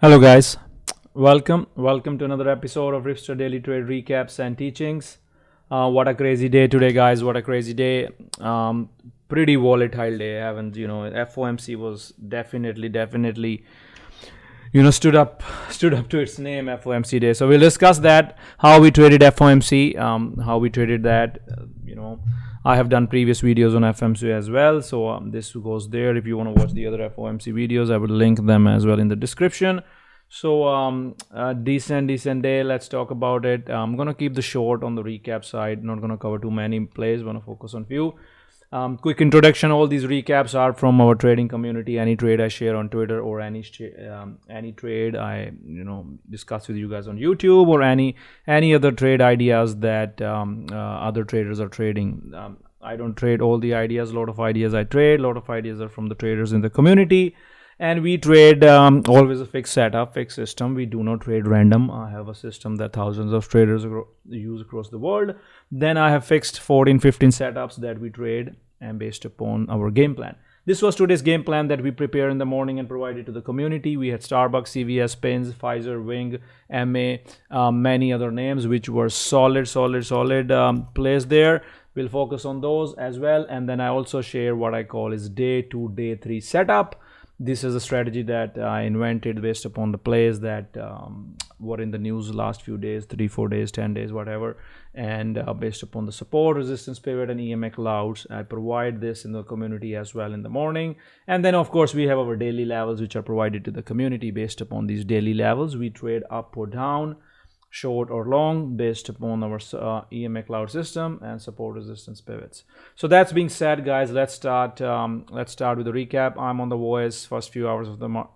Hello guys, welcome to another episode of Ripster Daily Trade Recaps and Teachings. What a crazy day today, guys. What a crazy day. Pretty volatile day. I haven't, FOMC was definitely stood up to its name, FOMC day. So we'll discuss that, how we traded FOMC, how we traded that. I have done previous videos on FOMC as well, so this goes there. If you want to watch the other FOMC videos, I will link them as well in the description. So decent day. Let's talk about it. I'm gonna keep the short on the recap side, not gonna cover too many plays, gonna focus on few. Quick introduction: all these recaps are from our trading community. Any trade I share on Twitter or any trade I discuss with you guys on YouTube, or any other trade ideas that other traders are trading. I don't trade all the ideas. A lot of ideas I trade. A lot of ideas are from the traders in the community. And we trade always a fixed setup, fixed system. We do not trade random. I have a system that thousands of traders use across the world. Then I have fixed 14, 15 setups that we trade and based upon our game plan. This was today's game plan that we prepare in the morning and provided to the community. We had Starbucks, CVS, Pins, Pfizer, Wing, EMA, many other names which were solid plays there. We'll focus on those as well. And then I also share what I call is day 2, day 3 setup. This is a strategy that I invented based upon the plays that were in the news last few days, 3, 4 days, 10 days, whatever. And based upon the support, resistance pivot, and EMA Clouds, I provide this in the community as well in the morning. And then, of course, we have our daily levels, which are provided to the community. Based upon these daily levels, we trade up or down, short or long, based upon our EMA Cloud System and support resistance pivots. So that's being said, guys, let's start with the recap. I'm on the voice first few hours of the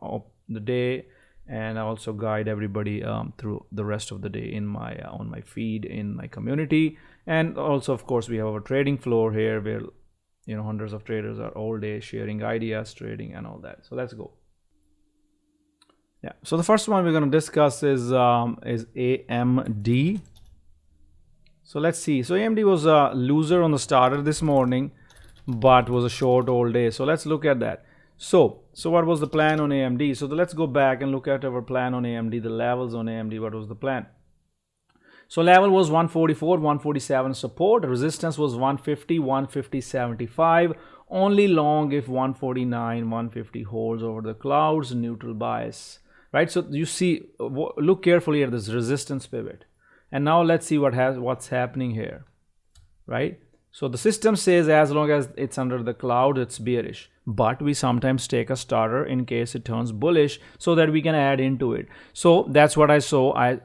day, and I also guide everybody through the rest of the day in my on my feed in my community. And also, of course, we have our trading floor here where hundreds of traders are all day sharing ideas, trading, and all that. So let's go. Yeah, so the first one we're going to discuss is AMD. So let's see. So AMD was a loser on the starter this morning, but was a short all day. So let's look at that. So what was the plan on AMD? So let's go back and look at our plan on AMD, the levels on AMD. What was the plan? So level was 144, 147 support. Resistance was 150, 150, 75. Only long if 149, 150 holds over the clouds, neutral bias. Right, so you see, look carefully at this resistance pivot, and now let's see what's happening here. Right, so the system says as long as it's under the cloud, it's bearish, but we sometimes take a starter in case it turns bullish so that we can add into it. So that's what I saw. I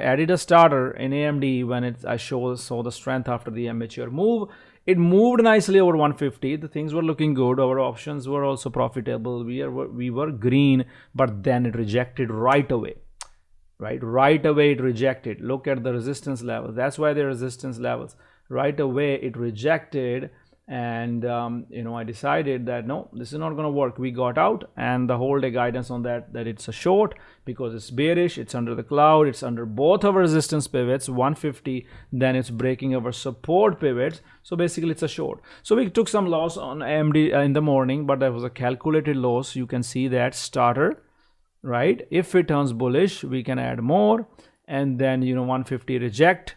added a starter in AMD when I saw the strength after the immature move. It moved nicely over 150. The things were looking good. Our options were also profitable. We were green, but then it rejected right away. Right away it rejected. Look at the resistance levels. That's why they're resistance levels. Right away it rejected, and I decided that no, this is not going to work. We got out, and the whole day guidance on that it's a short because it's bearish, it's under the cloud, it's under both our resistance pivots, 150, then it's breaking our support pivots. So basically it's a short. So we took some loss on AMD in the morning, but that was a calculated loss. You can see that starter, right? If it turns bullish, we can add more, and then 150 reject.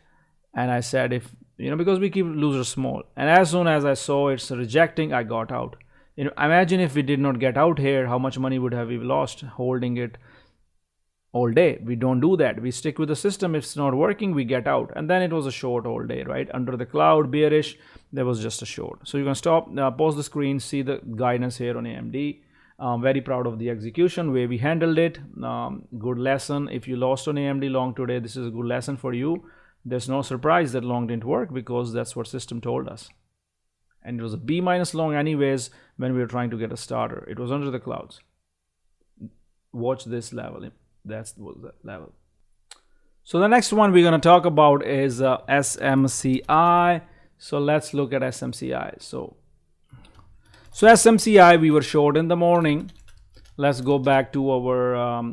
And I said, if because we keep losers small, and as soon as I saw it's rejecting, I got out. Imagine if we did not get out here, how much money would have we lost holding it all day. We don't do that. We stick with the system. If it's not working, we get out. And then it was a short all day, right? Under the cloud, bearish, there was just a short. So you can stop, pause the screen, see the guidance here on AMD. Very proud of the execution, way we handled it. Good lesson. If you lost on AMD long today, this is a good lesson for you. There's no surprise that long didn't work because that's what system told us. And it was a B- long anyways when we were trying to get a starter. It was under the clouds. Watch this level. That was that level. So the next one we're going to talk about is SMCI. So let's look at SMCI. So SMCI, we were short in the morning. Let's go back to our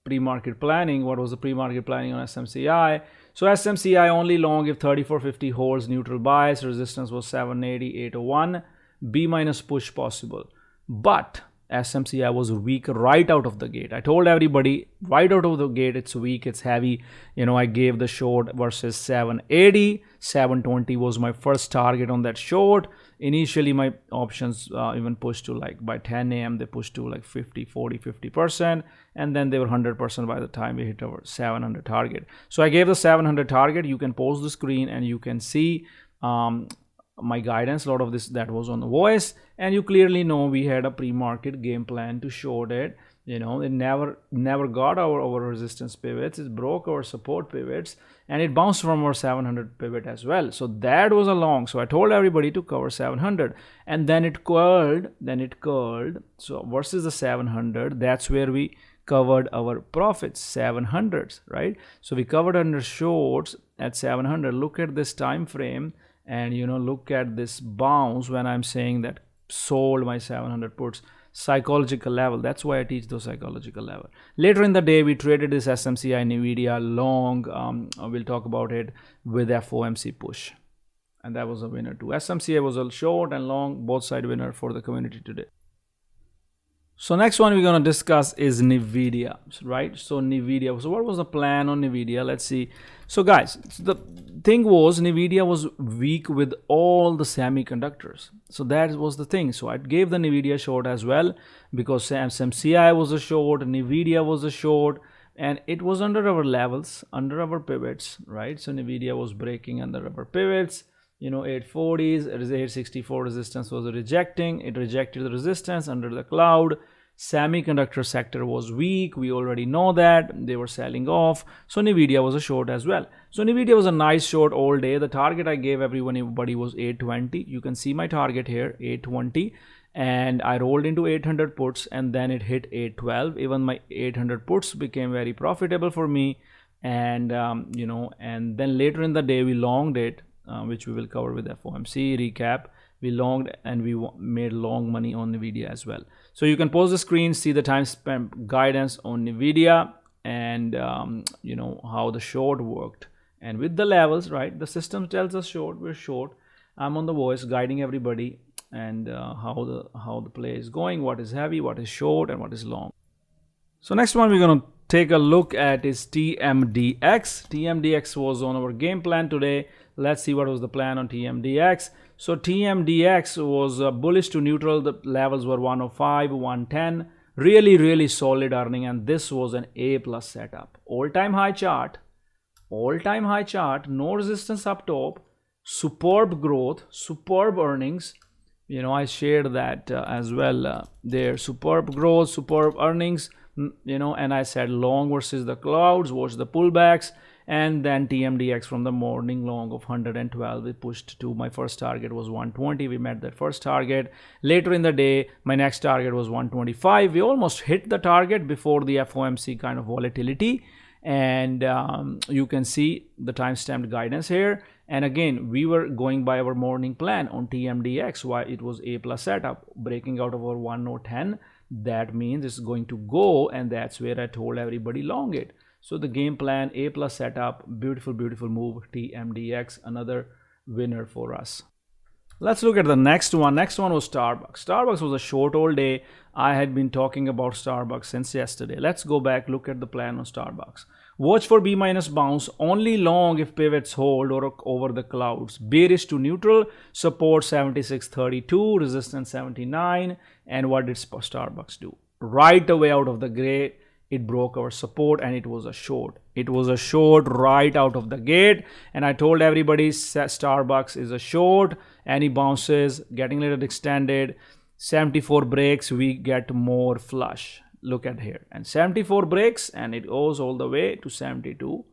pre-market planning. What was the pre-market planning on SMCI? So SMCI only long if 3450 holds, neutral bias, resistance was 780, 801, B- push possible. But SMCI was weak right out of the gate. I told everybody right out of the gate it's weak, it's heavy. I gave the short versus 780. 720 was my first target on that short. Initially my options even pushed to, like, by 10 a.m. they pushed to like 50, 40, 50%, and then they were 100% by the time we hit our 700 target. So I gave the 700 target. You can pause the screen and you can see my guidance. A lot of this that was on the voice, and you clearly know we had a pre-market game plan to short it. It never got our resistance pivots. It broke our support pivots, and it bounced from our 700 pivot as well. So that was a long. So I told everybody to cover 700, and then it curled. So versus the 700, that's where we covered our profits, 700s, right? So we covered under shorts at 700. Look at this time frame, and look at this bounce when I'm saying that sold my 700 puts. Psychological level. That's why I teach those psychological level. Later in the day, we traded this SMCI NVDA long. We'll talk about it with FOMC push, and that was a winner too. SMCI was a short and long, both side winner for the community today. So next one we're going to discuss is NVIDIA, right? So NVIDIA. So what was the plan on NVIDIA? Let's see. So guys, the thing was NVIDIA was weak with all the semiconductors. So that was the thing. So I gave the NVIDIA short as well because SMCI was a short, NVIDIA was a short, and it was under our levels, under our pivots, right? So NVIDIA was breaking under our pivots. 840s, 864 resistance was rejecting. It rejected the resistance under the cloud. Semiconductor sector was weak. We already know that. They were selling off. So NVIDIA was a short as well. So NVIDIA was a nice short all day. The target I gave everybody was 820. You can see my target here, 820. And I rolled into 800 puts, and then it hit 812. Even my 800 puts became very profitable for me. And, and then later in the day, we longed it. Which we will cover with FOMC recap. We longed and we made long money on NVIDIA as well. So you can pause the screen, see the time spent guidance on NVIDIA, and how the short worked. And with the levels, right, the system tells us short, we're short. I'm on the voice guiding everybody, and how the play is going, what is heavy, what is short, and what is long. So next one we're going to take a look at is TMDX. TMDX was on our game plan today. Let's see what was the plan on TMDX. So TMDX was bullish to neutral. The levels were 105, 110. Really solid earning, and this was an A+ setup. All-time high chart. No resistance up top. Superb growth, superb earnings. I shared that as well. There, superb growth, superb earnings. And I said long versus the clouds, watch the pullbacks. And then TMDX from the morning long of 112, we pushed to my first target was 120. We met that first target. Later in the day, my next target was 125. We almost hit the target before the FOMC kind of volatility. And you can see the timestamped guidance here. And again, we were going by our morning plan on TMDX. Why it was A+ setup, breaking out of our 110. That means it's going to go, and that's where I told everybody long it. So the game plan, A+ setup, beautiful move. TMDX, another winner for us. Let's look at the next one. Next one was Starbucks. Starbucks was a short all day. I had been talking about Starbucks since yesterday. Let's go back, look at the plan on Starbucks. Watch for B- bounce, only long if pivots hold or over the clouds. Bearish to neutral, support 76.32, resistance 79. And what did Starbucks do? Right away out of the gray, it broke our support, and it was a short. It was a short right out of the gate, and I told everybody Starbucks is a short. Any bounces, getting a little extended, 74 breaks, we get more flush. Look at here, and 74 breaks, and it goes all the way to 72,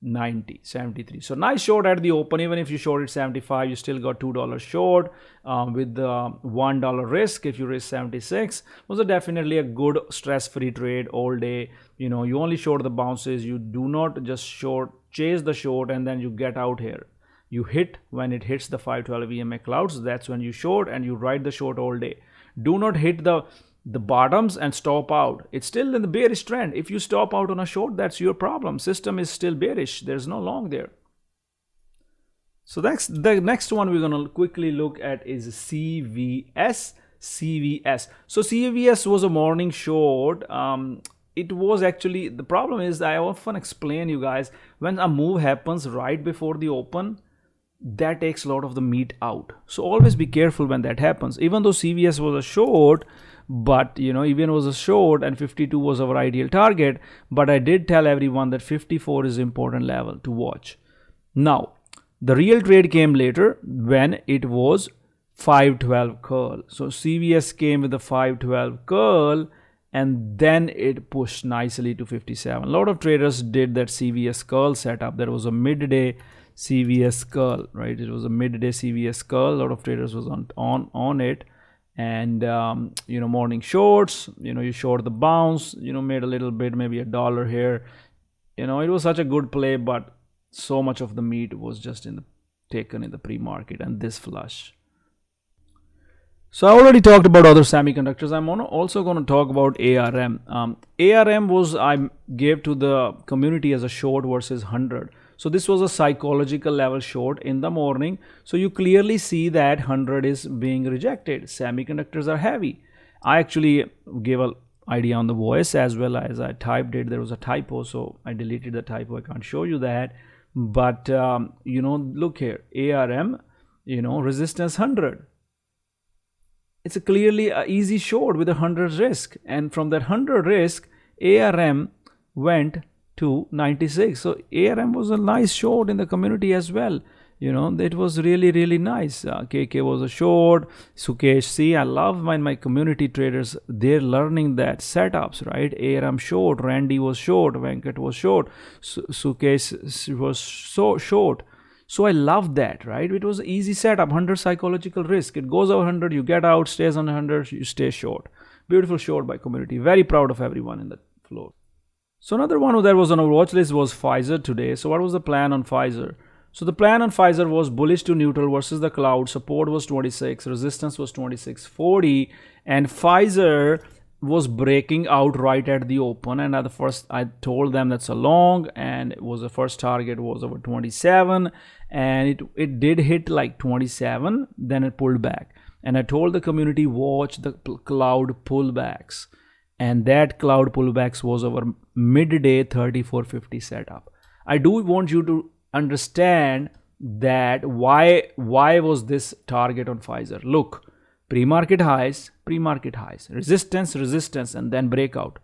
90, 73. So nice short at the open. Even if you shorted 75, you still got $2 short with the $1 risk. If you risk 76, was definitely a good stress-free trade all day. You only short the bounces. You do not just chase the short and then you get out here. You hit when it hits the 512 EMA Clouds. That's when you short, and you ride the short all day. Do not hit the bottoms and stop out. It's still in the bearish trend. If you stop out on a short, that's your problem. System is still bearish. There's no long there. So the next one we're going to quickly look at is CVS. CVS. So CVS was a morning short. It was actually, the problem is, I often explain you guys, when a move happens right before the open, that takes a lot of the meat out. So always be careful when that happens. Even though CVS was a short, but even was a short, and 52 was our ideal target, but I did tell everyone that 54 is important level to watch. Now the real trade came later when it was 512 curl. So CVS came with the 512 curl, and then it pushed nicely to 57. A lot of traders did that CVS curl setup. There was a midday CVS curl, right? It was a midday CVS curl. A lot of traders was on it, and morning shorts, you short the bounce, made a little bit, maybe $1 here. It was such a good play, but so much of the meat was just taken in the pre-market and this flush. So I already talked about other semiconductors. I'm also going to talk about ARM. ARM was, I gave to the community as a short versus 100. So this was a psychological level short in the morning. So you clearly see that 100 is being rejected. Semiconductors are heavy. I actually gave an idea on the voice as well as I typed it. There was a typo, so I deleted the typo. I can't show you that. But, look here, ARM, resistance 100. It's a clearly an easy short with a 100 risk, and from that 100 risk, ARM went to 96. So ARM was a nice short in the community as well. It was really nice. KK was a short. Sukesh, see, I love when my community traders, they're learning that setups, right? ARM short, Randy was short, Venkat was short, Sukesh was so short. So I love that, right? It was an easy setup, 100 psychological risk. It goes over 100, you get out, stays on 100, you stay short. Beautiful short by community. Very proud of everyone in the floor. So another one that was on our watch list was Pfizer today. So what was the plan on Pfizer? So the plan on Pfizer was bullish to neutral versus the cloud. Support was 26, resistance was 26.40, and Pfizer was breaking out right at the open, and at the first I told them that's a long, and it was the first target was over 27, and it did hit like 27, then it pulled back, and I told the community watch the cloud pullbacks, and that cloud pullbacks was our midday 3450 setup. I do want you to understand that why was this target on Pfizer. Look, pre-market highs, resistance, and then breakout.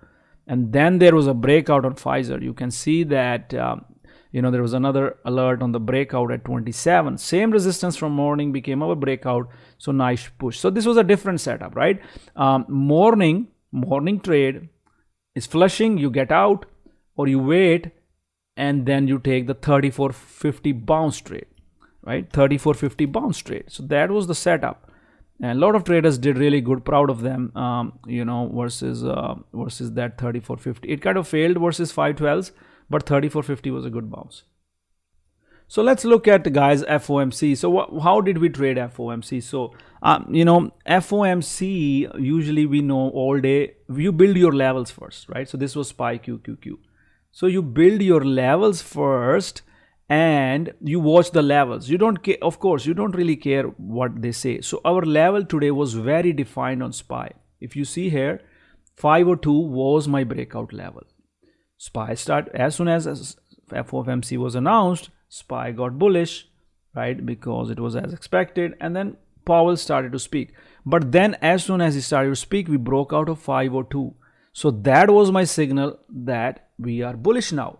And then there was a breakout on Pfizer. You can see that, there was another alert on the breakout at 27. Same resistance from morning became our breakout. So nice push. So this was a different setup, right? Morning trade is flushing, you get out or you wait, and then you take the 3450 bounce trade, right? 3450 bounce trade. So that was the setup. And a lot of traders did really good, proud of them, versus that 3450. It kind of failed versus 512s, but 3450 was a good bounce. So let's look at, guys, FOMC. So how did we trade FOMC? So, FOMC, usually we know all day, you build your levels first, right? So this was SPY QQQ. So you build your levels first, and you watch the levels. You don't care, of course, you don't really care what they say. So our level today was very defined on SPY. If you see here, 502 was my breakout level. SPY start, as soon as FOMC was announced, SPY got bullish, right? Because it was as expected, and then Powell started to speak. But then as soon as he started to speak, we broke out of 502. So that was my signal that we are bullish now.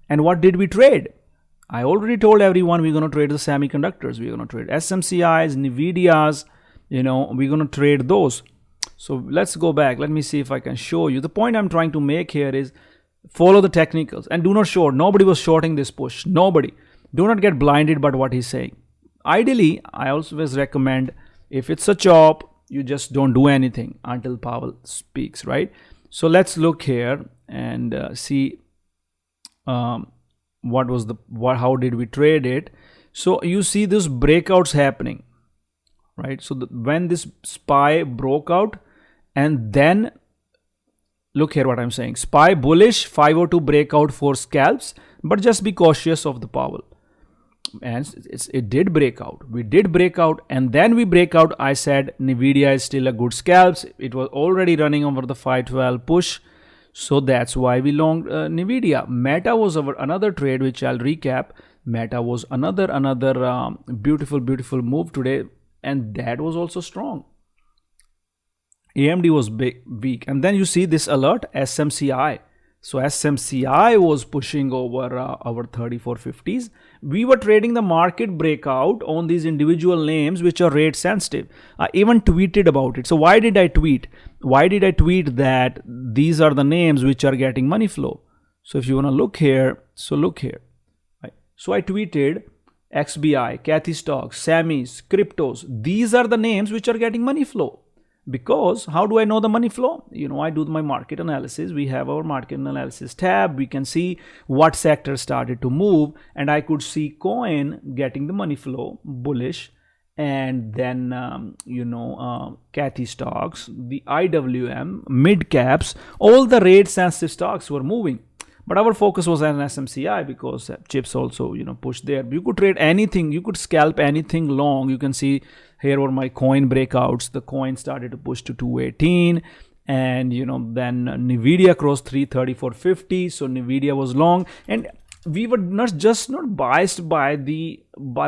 And what did we trade? I already told everyone we're going to trade the semiconductors. We're going to trade SMCIs, NVDAs, we're going to trade those. So let's go back. Let me see if I can show you. The point I'm trying to make here is follow the technicals and do not short. Nobody was shorting this push. Nobody. Do not get blinded by what he's saying. Ideally, I always recommend if it's a chop, you just don't do anything until Powell speaks, right? So let's look here and see how did we trade it. So you see this breakouts happening, right? So when this SPY broke out, and then look here what I'm saying, SPY bullish, 502 breakout for scalps, but just be cautious of the Powell. and it did break out. We did break out, and then we break out. I said NVIDIA is still a good scalps. It was already running over the 512 push, so that's why we longed NVIDIA. Meta was our another trade, which I'll recap. Meta was another beautiful move today, and that was also strong. AMD was weak, and then you see this alert, SMCI. So SMCI was pushing over our 3450s. We were trading the market breakout on these individual names which are rate sensitive. I even tweeted about it. So why did I tweet? Why did I tweet that these are the names which are getting money flow? So if you want to look here, so look here. Right. So I tweeted XBI, Cathy stocks, Sammys, cryptos. These are the names which are getting money flow. Because how do I know the money flow? You know, I do my market analysis. We have our market analysis tab. We can see what sector started to move, and I could see coin getting the money flow bullish, and then Cathy stocks, the IWM, mid caps, all the rate sensitive stocks were moving. But our focus was on SMCI because chips also pushed there. You could trade anything, you could scalp anything long. You can see here were my coin breakouts. The coin started to push to 218, and then NVIDIA crossed 334.50. So NVIDIA was long, and we were not biased by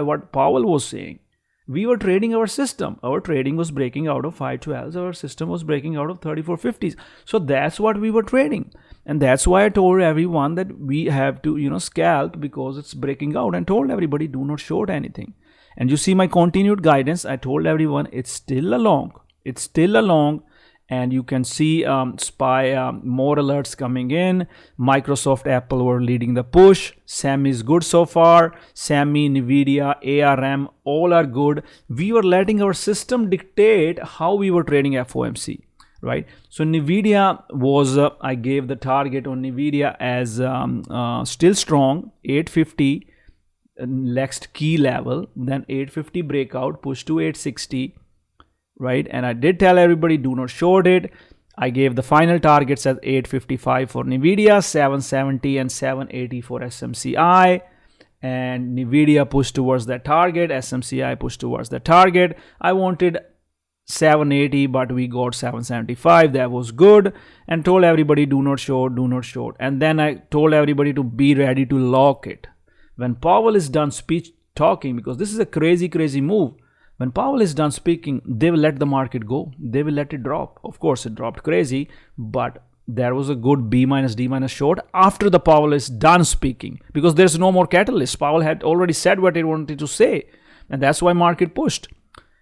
what Powell was saying. We were trading our system. Our trading was breaking out of 512s. Our system was breaking out of 3450s. So that's what we were trading. And that's why I told everyone that we have to, scalp because it's breaking out, and told everybody do not short anything. And you see my continued guidance. I told everyone it's still a long. It's still a long. And you can see SPY, more alerts coming in. Microsoft, Apple were leading the push. SAMI is good so far. SAMI, NVIDIA, ARM, all are good. We were letting our system dictate how we were trading FOMC, right? So NVIDIA was, I gave the target on NVIDIA as still strong, 850, next key level, then 850 breakout, push to 860. Right, and I did tell everybody do not short it. I gave the final targets as 855 for NVIDIA, 770 and 780 for SMCI, and NVIDIA pushed towards that target, SMCI pushed towards the target. I wanted 780, but we got 775. That was good, and told everybody do not short, do not short. And then I told everybody to be ready to lock it when Powell is done speech talking, because this is a crazy move. When Powell is done speaking, they will let the market go. They will let it drop. Of course, it dropped crazy, but there was a good B minus D minus short after the Powell is done speaking, because there's no more catalyst. Powell had already said what he wanted to say, and that's why market pushed.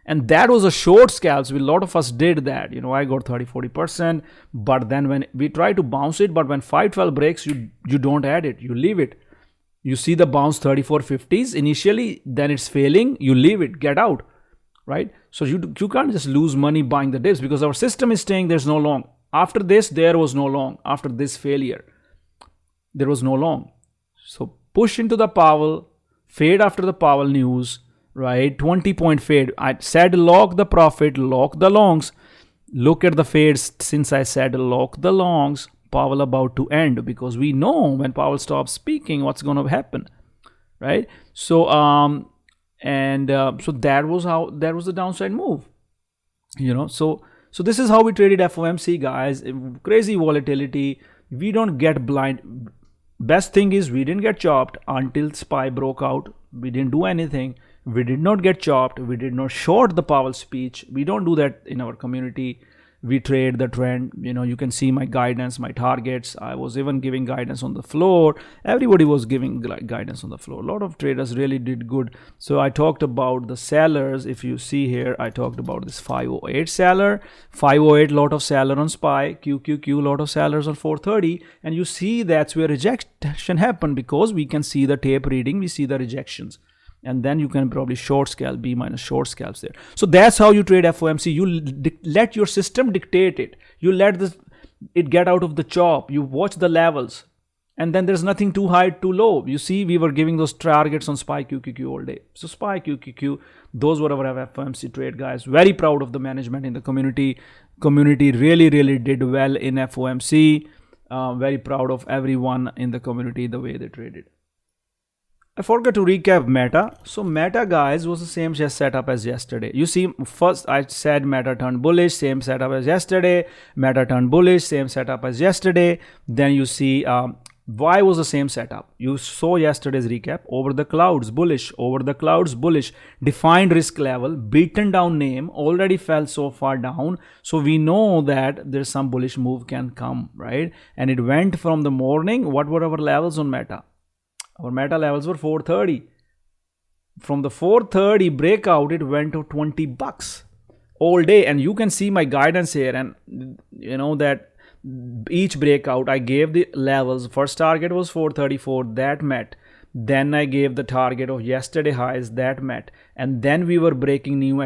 And that was a short scalps. A lot of us did that. I got 30-40%, but then when we try to bounce it, but when 512 breaks, you don't add it. You leave it. You see the bounce 34.50s initially, then it's failing. You leave it. Get out. Right? So you can't just lose money buying the dips, because our system is saying there's no long. After this, there was no long. After this failure, there was no long. So push into the Powell, fade after the Powell news, right? 20-point fade. I said lock the profit, lock the longs. Look at the fades since I said lock the longs. Powell about to end, because we know when Powell stops speaking, what's going to happen, right? So so that was the downside move, so this is how we traded FOMC, guys. Crazy volatility. We don't get blind. Best thing is we didn't get chopped until SPY broke out. We didn't do anything. We did not get chopped. We did not short the Powell speech. We don't do that in our community. We trade the trend. You can see my guidance, my targets. I was even giving guidance on the floor. Everybody was giving guidance on the floor. A lot of traders really did good. So I talked about the sellers. If you see here, I talked about this 508 seller, 508 lot of seller on SPY, QQQ lot of sellers on 430, and you see that's where rejection happened, because we can see the tape reading, we see the rejections. And then you can probably short scalp, B minus short scalps there. So that's how you trade FOMC. You let your system dictate it. You let it get out of the chop. You watch the levels. And then there's nothing too high, too low. You see, we were giving those targets on SPY QQQ all day. So SPY QQQ, those were our FOMC trade, guys. Very proud of the management in the community. Community really did well in FOMC. Very proud of everyone in the community, the way they traded. I forgot to recap Meta. So Meta, guys, was the same setup as yesterday. You see, first I said Meta turned bullish, same setup as yesterday. Meta turned bullish, same setup as yesterday. Then you see why was the same setup. You saw yesterday's recap. Over the clouds, bullish. Over the clouds, bullish. Defined risk level, beaten down name, already fell so far down. So we know that there's some bullish move can come, right? And it went from the morning. What were our levels on Meta? Our Meta levels were 430. From the 430 breakout, it went to 20 bucks all day. And you can see my guidance here. And you know that each breakout, I gave the levels. First target was 434, that met. Then I gave the target of yesterday highs, that met. And then we were breaking new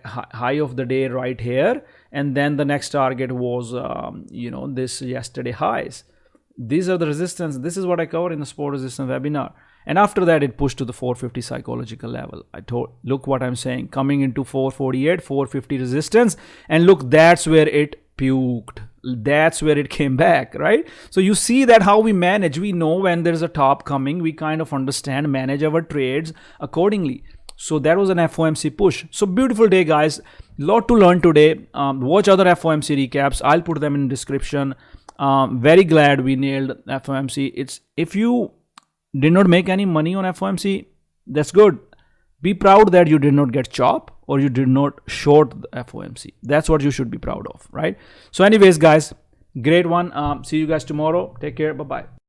high of the day right here. And then the next target was, this yesterday highs. These are the resistance. This is what I covered in the support resistance webinar. And after that, it pushed to the 450 psychological level. I told, look what I'm saying, coming into 448, 450 resistance. And look, that's where it puked. That's where it came back, right? So you see that how we manage. We know when there's a top coming, we kind of understand, manage our trades accordingly. So that was an FOMC push. So beautiful day, guys. Lot to learn today. Watch other FOMC recaps. I'll put them in the description. Very glad we nailed FOMC. If you did not make any money on FOMC, that's good. Be proud that you did not get chopped or you did not short the FOMC. That's what you should be proud of, right? So anyways, guys, great one. See you guys tomorrow. Take care. Bye-bye.